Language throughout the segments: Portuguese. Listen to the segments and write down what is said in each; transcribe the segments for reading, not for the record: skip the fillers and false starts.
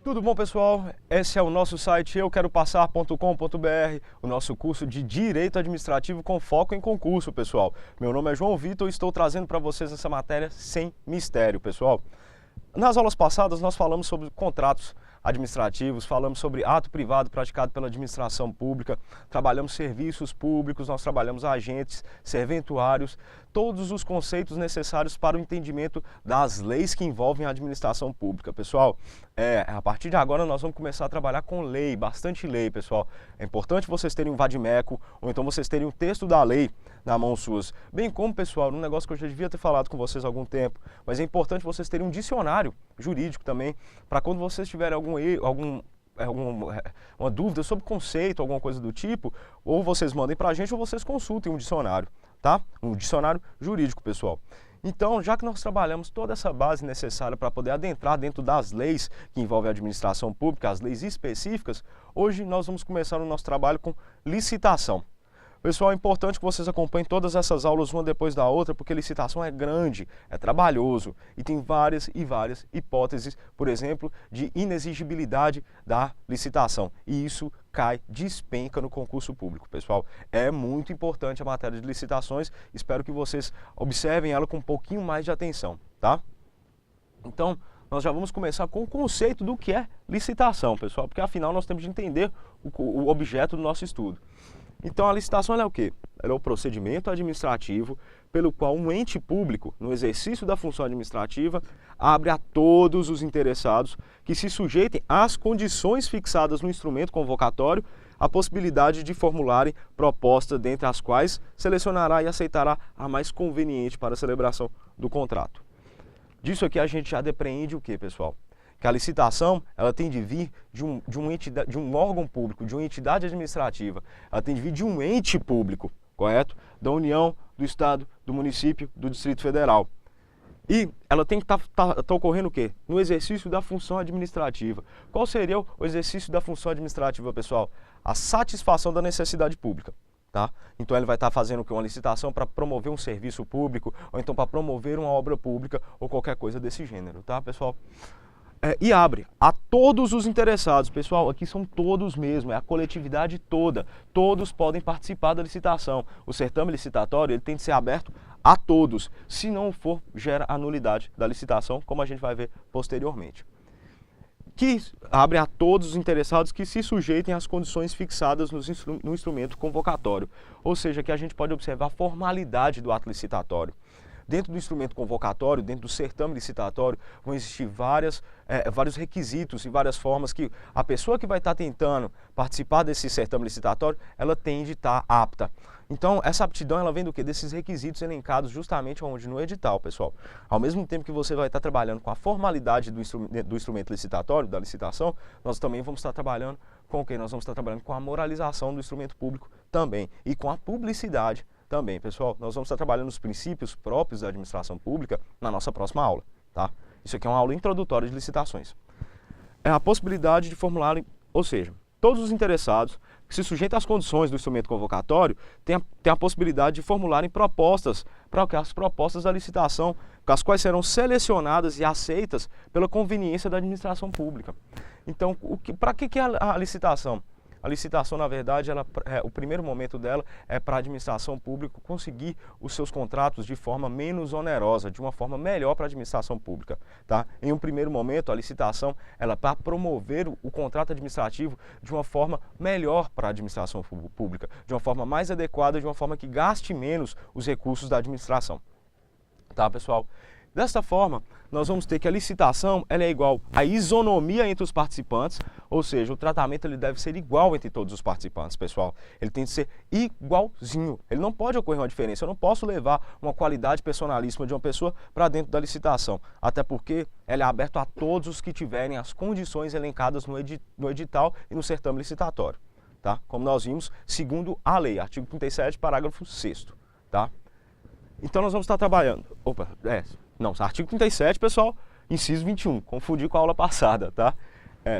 Tudo bom, pessoal? Esse é o nosso site euqueropassar.com.br, o nosso curso de Direito Administrativo com foco em concurso, pessoal. Meu nome é João Vitor e estou trazendo para vocês essa matéria sem mistério, pessoal. Nas aulas passadas nós falamos sobre contratos administrativos, falamos sobre ato privado praticado pela administração pública, trabalhamos serviços públicos, nós trabalhamos agentes, serventuários, todos os conceitos necessários para o entendimento das leis que envolvem a administração pública. Pessoal, a partir de agora nós vamos começar a trabalhar com lei, bastante lei, pessoal. É importante vocês terem um vadimeco ou então vocês terem um texto da lei na mão suas. Bem como, pessoal, um negócio que eu já devia ter falado com vocês há algum tempo, mas é importante vocês terem um dicionário jurídico também, para quando vocês tiverem uma dúvida sobre conceito, alguma coisa do tipo, ou vocês mandem para a gente ou vocês consultem um dicionário, tá? Um dicionário jurídico, pessoal. Então, já que nós trabalhamos toda essa base necessária para poder adentrar dentro das leis que envolvem a administração pública, as leis específicas, hoje nós vamos começar o nosso trabalho com licitação. Pessoal, é importante que vocês acompanhem todas essas aulas uma depois da outra, porque licitação é grande, é trabalhoso e tem várias hipóteses, por exemplo, de inexigibilidade da licitação. E isso despenca no concurso público, pessoal. É muito importante a matéria de licitações, espero que vocês observem ela com um pouquinho mais de atenção, tá? Então, nós já vamos começar com o conceito do que é licitação, pessoal, porque afinal nós temos de entender o objeto do nosso estudo. Então, a licitação ela é o quê? Ela é o procedimento administrativo pelo qual um ente público, no exercício da função administrativa, abre a todos os interessados que se sujeitem às condições fixadas no instrumento convocatório a possibilidade de formularem proposta, dentre as quais selecionará e aceitará a mais conveniente para a celebração do contrato. Disso aqui a gente já depreende o quê, pessoal? Que a licitação ela tem de vir de um órgão público, de uma entidade administrativa, ela tem de vir de um ente público, correto? Da União, do Estado, do município, do Distrito Federal. E ela tem que estar ocorrendo o quê? No exercício da função administrativa. Qual seria o exercício da função administrativa, pessoal? A satisfação da necessidade pública. Tá? Então ele vai estar fazendo uma licitação para promover um serviço público, ou então para promover uma obra pública, ou qualquer coisa desse gênero, tá, pessoal? E abre a todos os interessados, pessoal, aqui são todos mesmo, é a coletividade toda, todos podem participar da licitação. O certame licitatório ele tem de ser aberto a todos, se não for, gera a nulidade da licitação, como a gente vai ver posteriormente. Que abre a todos os interessados que se sujeitem às condições fixadas no instrumento convocatório, ou seja, que a gente pode observar a formalidade do ato licitatório. Dentro do instrumento convocatório, dentro do certame licitatório, vão existir vários requisitos e várias formas que a pessoa que vai estar tentando participar desse certame licitatório, ela tem de estar apta. Então, essa aptidão, ela vem do quê? Desses requisitos elencados justamente onde? No edital, pessoal. Ao mesmo tempo que você vai estar trabalhando com a formalidade do instrumento licitatório, da licitação, nós também vamos estar trabalhando com o quê? Nós vamos estar trabalhando com a moralização do instrumento público também e com a publicidade também, pessoal. Nós vamos estar trabalhando os princípios próprios da administração pública na nossa próxima aula, tá? Isso aqui é uma aula introdutória de licitações. É a possibilidade de formularem, ou seja, todos os interessados que se sujeitam às condições do instrumento convocatório têm a possibilidade de formularem propostas para as propostas da licitação, as quais serão selecionadas e aceitas pela conveniência da administração pública. Então, para que é a licitação? A licitação, na verdade, o primeiro momento dela é para a administração pública conseguir os seus contratos de forma menos onerosa, de uma forma melhor para a administração pública. Tá? Em um primeiro momento, a licitação ela é para promover o contrato administrativo de uma forma melhor para a administração pública, de uma forma mais adequada, de uma forma que gaste menos os recursos da administração. Tá, pessoal? Desta forma, nós vamos ter que a licitação ela é igual à isonomia entre os participantes, ou seja, o tratamento ele deve ser igual entre todos os participantes, pessoal. Ele tem que ser igualzinho, ele não pode ocorrer uma diferença, eu não posso levar uma qualidade personalíssima de uma pessoa para dentro da licitação, até porque ela é aberta a todos os que tiverem as condições elencadas no edital e no certame licitatório, tá? Como nós vimos, segundo a lei, artigo 37, parágrafo 6º, tá? Então nós vamos estar trabalhando, artigo 37, pessoal, inciso 21, confundi com a aula passada, tá?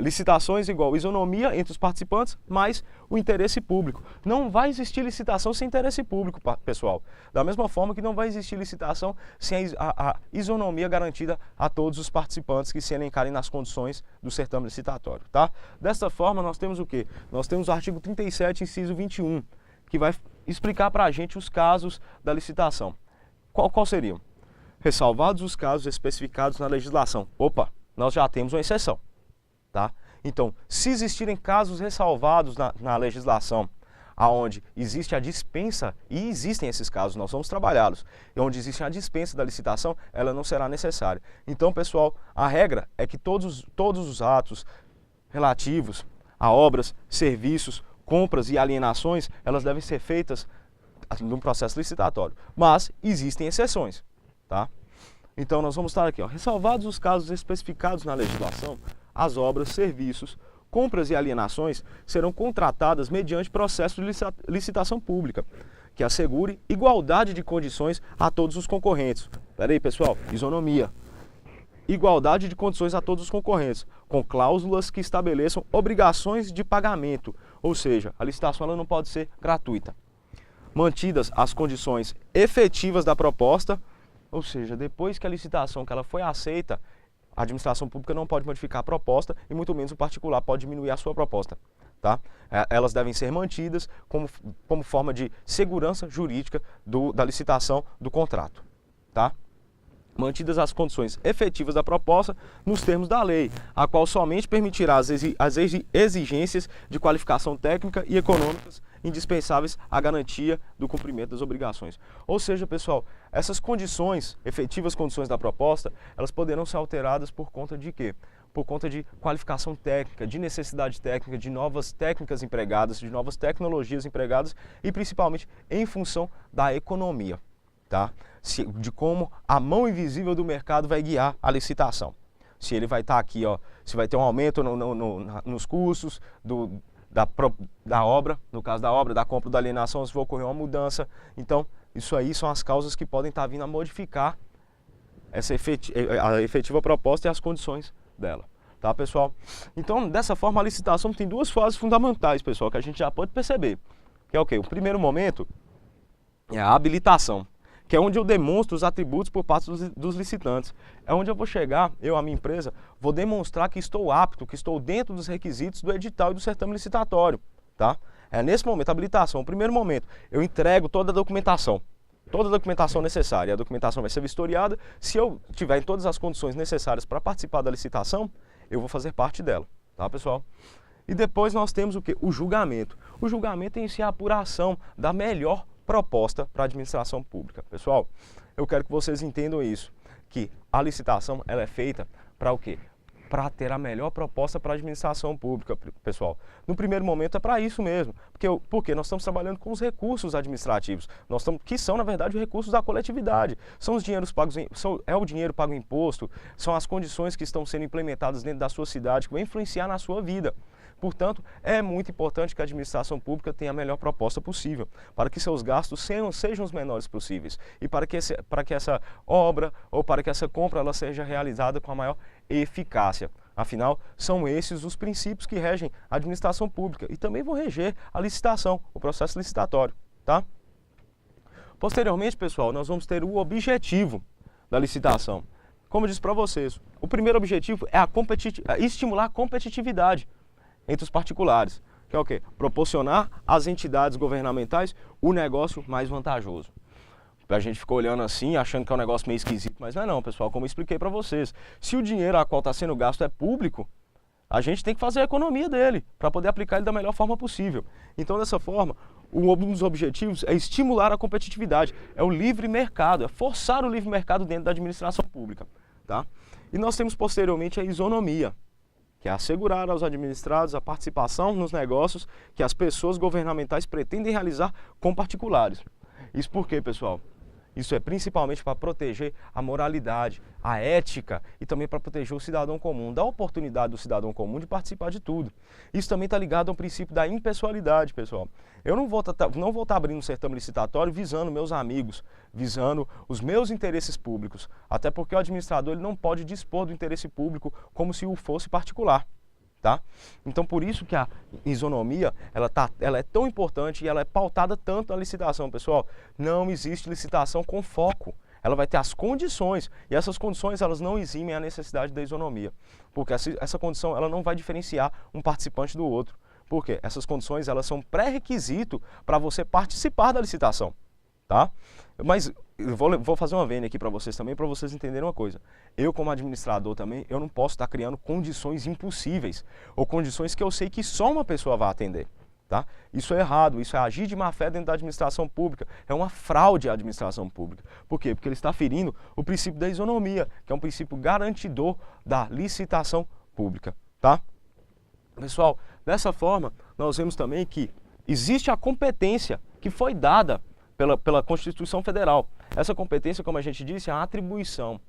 licitações igual isonomia entre os participantes, mais o interesse público. Não vai existir licitação sem interesse público, pessoal. Da mesma forma que não vai existir licitação sem a isonomia garantida a todos os participantes que se elencarem nas condições do certame licitatório, tá? Desta forma, nós temos o quê? Nós temos o artigo 37, inciso 21, que vai explicar para a gente os casos da licitação. Qual seriam? Ressalvados os casos especificados na legislação. Opa, nós já temos uma exceção. Tá? Então, se existirem casos ressalvados na legislação, aonde existe a dispensa, e existem esses casos, nós vamos trabalhá-los, e onde existe a dispensa da licitação, ela não será necessária. Então, pessoal, a regra é que todos os atos relativos a obras, serviços, compras e alienações, elas devem ser feitas no processo licitatório. Mas existem exceções. Tá? Então, nós vamos estar aqui, ó, ressalvados os casos especificados na legislação, as obras, serviços, compras e alienações serão contratadas mediante processo de licitação pública, que assegure igualdade de condições a todos os concorrentes. Espera aí, pessoal, isonomia. Igualdade de condições a todos os concorrentes, com cláusulas que estabeleçam obrigações de pagamento, ou seja, a licitação ela não pode ser gratuita. Mantidas as condições efetivas da proposta, ou seja, depois que a licitação que ela foi aceita, a administração pública não pode modificar a proposta e muito menos o particular pode diminuir a sua proposta. Tá? Elas devem ser mantidas como forma de segurança jurídica da licitação do contrato. Tá? Mantidas as condições efetivas da proposta nos termos da lei, a qual somente permitirá as exigências de qualificação técnica e econômicas indispensáveis à garantia do cumprimento das obrigações. Ou seja, pessoal, essas condições, efetivas condições da proposta, elas poderão ser alteradas por conta de quê? Por conta de qualificação técnica, de necessidade técnica, de novas técnicas empregadas, de novas tecnologias empregadas e principalmente em função da economia, tá? De como a mão invisível do mercado vai guiar a licitação. Se ele vai estar aqui, ó, se vai ter um aumento nos custos da obra, no caso da obra, da compra ou da alienação, se vai ocorrer uma mudança. Então, isso aí são as causas que podem estar vindo a modificar a efetiva proposta e as condições dela. Tá, pessoal? Então, dessa forma, a licitação tem duas fases fundamentais, pessoal, que a gente já pode perceber. Que é o quê? O primeiro momento é a habilitação, que é onde eu demonstro os atributos por parte dos licitantes. É onde eu vou chegar, a minha empresa, vou demonstrar que estou apto, que estou dentro dos requisitos do edital e do certame licitatório. Tá? É nesse momento, a habilitação, o primeiro momento, eu entrego toda a documentação necessária. A documentação vai ser vistoriada. Se eu tiver em todas as condições necessárias para participar da licitação, eu vou fazer parte dela. Tá, pessoal? E depois nós temos o quê? O julgamento. O julgamento em si é a apuração da melhor proposta para a administração pública. Pessoal, eu quero que vocês entendam isso, que a licitação ela é feita para o quê? Para ter a melhor proposta para a administração pública, pessoal. No primeiro momento é para isso mesmo, porque nós estamos trabalhando com os recursos administrativos, que são, na verdade, os recursos da coletividade. São os dinheiros pagos, é o dinheiro pago em imposto, são as condições que estão sendo implementadas dentro da sua cidade, que vão influenciar na sua vida. Portanto, é muito importante que a administração pública tenha a melhor proposta possível, para que seus gastos sejam os menores possíveis e para que essa obra ou para que essa compra ela seja realizada com a maior eficácia. Afinal, são esses os princípios que regem a administração pública e também vão reger a licitação, o processo licitatório. Tá? Posteriormente, pessoal, nós vamos ter o objetivo da licitação. Como eu disse para vocês, o primeiro objetivo é estimular a competitividade entre os particulares, que é o quê? Proporcionar às entidades governamentais o negócio mais vantajoso. A gente ficou olhando assim, achando que é um negócio meio esquisito, mas não é não, pessoal, como eu expliquei para vocês. Se o dinheiro a qual está sendo gasto é público, a gente tem que fazer a economia dele, para poder aplicar ele da melhor forma possível. Então, dessa forma, um dos objetivos é estimular a competitividade, é o livre mercado, é forçar o livre mercado dentro da administração pública. Tá? E nós temos posteriormente a isonomia, que é assegurar aos administrados a participação nos negócios que as pessoas governamentais pretendem realizar com particulares. Isso por quê, pessoal? Isso é principalmente para proteger a moralidade, a ética e também para proteger o cidadão comum, dar oportunidade do cidadão comum de participar de tudo. Isso também está ligado ao princípio da impessoalidade, pessoal. Eu não vou estar abrindo um certame licitatório visando meus amigos, visando os meus interesses públicos, até porque o administrador ele não pode dispor do interesse público como se o fosse particular. Tá? Então, por isso que a isonomia ela é tão importante e ela é pautada tanto na licitação, pessoal. Não existe licitação com foco. Ela vai ter as condições, e essas condições elas não eximem a necessidade da isonomia, porque essa condição ela não vai diferenciar um participante do outro. Por quê? Essas condições elas são pré-requisito para você participar da licitação. Tá? Mas eu vou fazer uma vênia aqui para vocês também, para vocês entenderem uma coisa. Eu, como administrador também, eu não posso estar criando condições impossíveis ou condições que eu sei que só uma pessoa vai atender. Tá? Isso é errado, isso é agir de má fé dentro da administração pública, é uma fraude à administração pública. Por quê? Porque ele está ferindo o princípio da isonomia, que é um princípio garantidor da licitação pública. Tá? Pessoal, dessa forma, nós vemos também que existe a competência que foi dada pela Constituição Federal. Essa competência, como a gente disse, é a atribuição.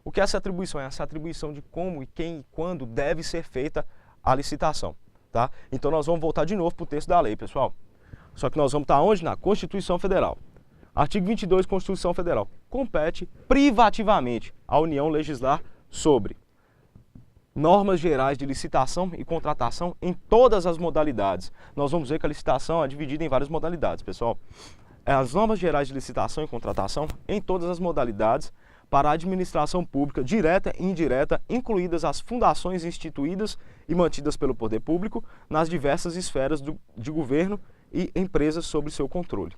O que é essa atribuição? É essa atribuição de como e quem e quando deve ser feita a licitação. Tá? Então nós vamos voltar de novo para o texto da lei, pessoal. Só que nós vamos estar onde? Na Constituição Federal. Artigo 22, Constituição Federal. Compete privativamente à União legislar sobre normas gerais de licitação e contratação em todas as modalidades. Nós vamos ver que a licitação é dividida em várias modalidades, pessoal. As normas gerais de licitação e contratação em todas as modalidades para a administração pública, direta e indireta, incluídas as fundações instituídas e mantidas pelo poder público nas diversas esferas de governo e empresas sob seu controle.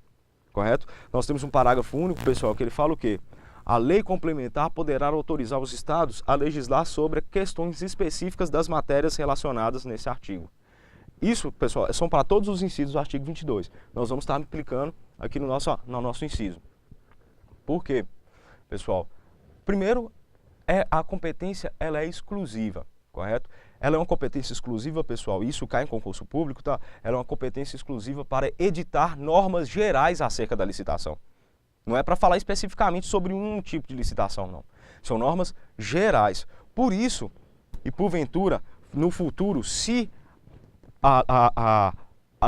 Correto? Nós temos um parágrafo único, pessoal, que ele fala o quê? A lei complementar poderá autorizar os estados a legislar sobre questões específicas das matérias relacionadas nesse artigo. Isso, pessoal, são para todos os incisos do artigo 22. Nós vamos estar aplicando aqui no nosso inciso. Por quê, pessoal? Primeiro, a competência ela é exclusiva, correto? Ela é uma competência exclusiva, pessoal, isso cai em concurso público, tá? Ela é uma competência exclusiva para editar normas gerais acerca da licitação. Não é para falar especificamente sobre um tipo de licitação, não. São normas gerais. Por isso, e porventura, no futuro, se a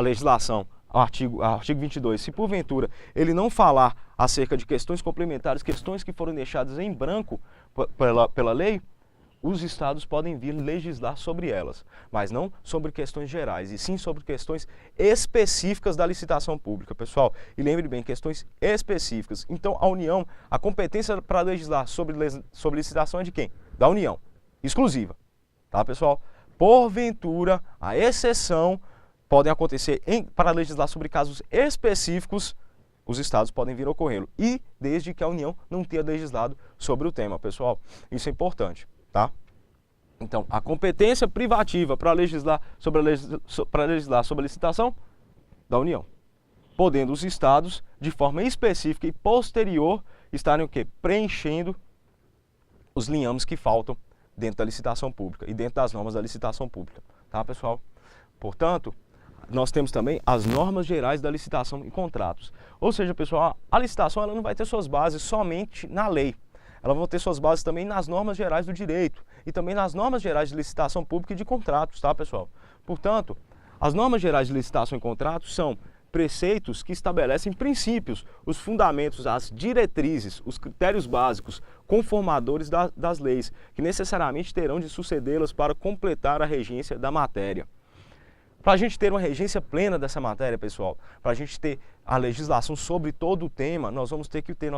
legislação, o artigo 22, se porventura ele não falar acerca de questões complementares, questões que foram deixadas em branco pela lei, os estados podem vir legislar sobre elas, mas não sobre questões gerais, e sim sobre questões específicas da licitação pública, pessoal. E lembre bem, questões específicas. Então, a União, a competência para legislar sobre licitação é de quem? Da União, exclusiva, tá, pessoal? Porventura, a exceção podem acontecer para legislar sobre casos específicos, os estados podem vir a ocorrê-lo, e desde que a União não tenha legislado sobre o tema, pessoal. Isso é importante. Tá? Então, a competência privativa para legislar sobre a licitação da União, podendo os estados, de forma específica e posterior, estarem o quê? Preenchendo os linhames que faltam dentro da licitação pública e dentro das normas da licitação pública. Tá, pessoal? Portanto, nós temos também as normas gerais da licitação e contratos. Ou seja, pessoal, a licitação ela não vai ter suas bases somente na lei. Ela vai ter suas bases também nas normas gerais do direito e também nas normas gerais de licitação pública e de contratos, tá, pessoal? Portanto, as normas gerais de licitação e contratos são preceitos que estabelecem princípios, os fundamentos, as diretrizes, os critérios básicos, conformadores das leis, que necessariamente terão de sucedê-las para completar a regência da matéria. Para a gente ter uma regência plena dessa matéria, pessoal, para a gente ter a legislação sobre todo o tema, nós vamos ter que ter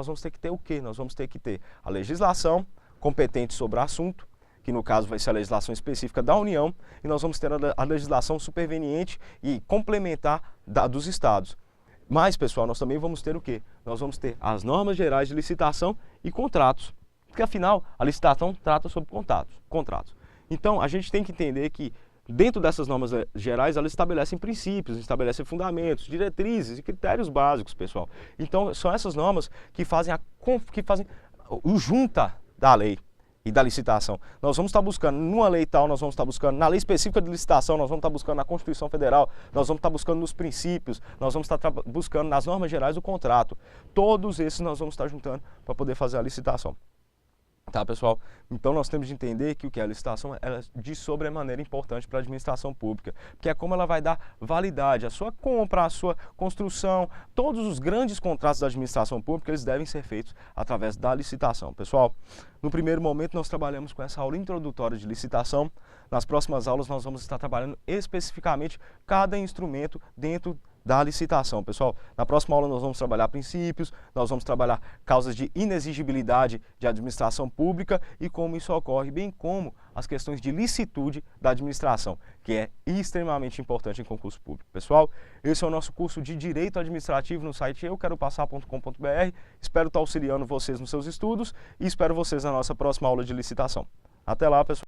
o quê? Nós vamos ter que ter a legislação competente sobre o assunto, que no caso vai ser a legislação específica da União, e nós vamos ter a legislação superveniente e complementar dos estados. Mas, pessoal, nós também vamos ter o quê? Nós vamos ter as normas gerais de licitação e contratos, porque afinal a licitação trata sobre contratos. Então, a gente tem que entender que dentro dessas normas gerais, elas estabelecem princípios, estabelecem fundamentos, diretrizes e critérios básicos, pessoal. Então, são essas normas que fazem o junta da lei e da licitação. Nós vamos estar buscando numa lei tal, nós vamos estar buscando na lei específica de licitação, nós vamos estar buscando na Constituição Federal, nós vamos estar buscando nos princípios, nós vamos estar buscando nas normas gerais do contrato. Todos esses nós vamos estar juntando para poder fazer a licitação. Tá, pessoal? Então nós temos de entender que o que é a licitação é de sobremaneira importante para a administração pública, porque é como ela vai dar validade à sua compra, à sua construção, todos os grandes contratos da administração pública, eles devem ser feitos através da licitação. Pessoal, no primeiro momento nós trabalhamos com essa aula introdutória de licitação. Nas próximas aulas nós vamos estar trabalhando especificamente cada instrumento dentro da licitação, pessoal. Na próxima aula nós vamos trabalhar princípios, nós vamos trabalhar causas de inexigibilidade de administração pública e como isso ocorre, bem como as questões de licitude da administração, que é extremamente importante em concurso público. Pessoal, esse é o nosso curso de Direito Administrativo no site euqueropassar.com.br. Espero estar auxiliando vocês nos seus estudos e espero vocês na nossa próxima aula de licitação. Até lá, pessoal!